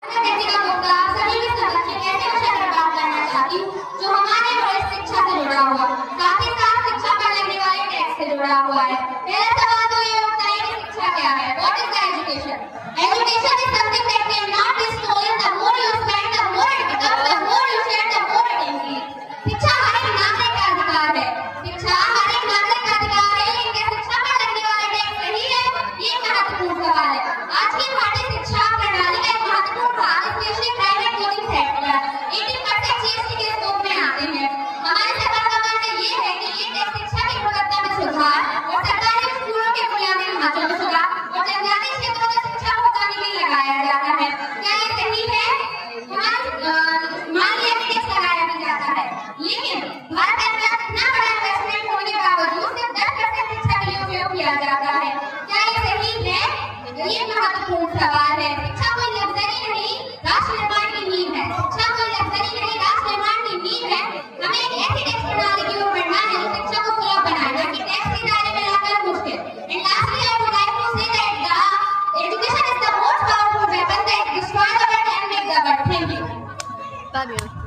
जो हमारे वरिष्ठ शिक्षा से जुड़ा हुआ, साथ ही साथ शिक्षा पर लगने वाले टैक्स से जुड़ा हुआ है। पहला सवाल तो ये उठता है कि शिक्षा क्या है? What is the education? Education is something that cannot be stolen. The more you spend, the more it becomes. The more you share, the more it increases. शिक्षा हर एक नागरिक का अधिकार है। शिक्षा हर एक नागरिक का अधिकार है, लेकिन क्या शिक्षा पर लगने वाला टैक्स सही है? ये महत्वपूर्ण सवाल है। आज की भारतीय शिक्षा प्रणाली का एक महत्वपूर्ण भाग specially private coaching sector 18% GST के स्कोप में आते हैं। हमारी सरकार का मानना ये है कि ये टैक्स शिक्षा की गुणवत्ता में सुधार और सरकारी स्कूलों के बुनियादी ढांचे में सुधार और जनजातीय क्षेत्रों में शिक्षा को कमी के लिए लगाया जाता है। क्या ये सही है? मान लिया कि टैक्स लगाया भी जाता है, लेकिन भारत में इतना बड़ा इन्वेस्टमेंट होने के बावजूद सिर्फ 10% शिक्षा के लिए उपयोग किया जाता है। क्या ये सही है? ये महत्वपूर्ण सवाल है। शिक्षा कोई लग्जरी नहीं, राष्ट्र निर्माण की नींव है। शिक्षा कोई लग्जरी नहीं, राष्ट्र निर्माण की नींव है। हमें एक ऐसी टैक्स प्रणाली की ओर बढ़ना है जो शिक्षा को सुलभ बनाए, ना कि टैक्स के दायरे में लाकर मुश्किल। And lastly, I would like to say that the education is the most powerful weapon that destroys the world and makes the world. Thank you.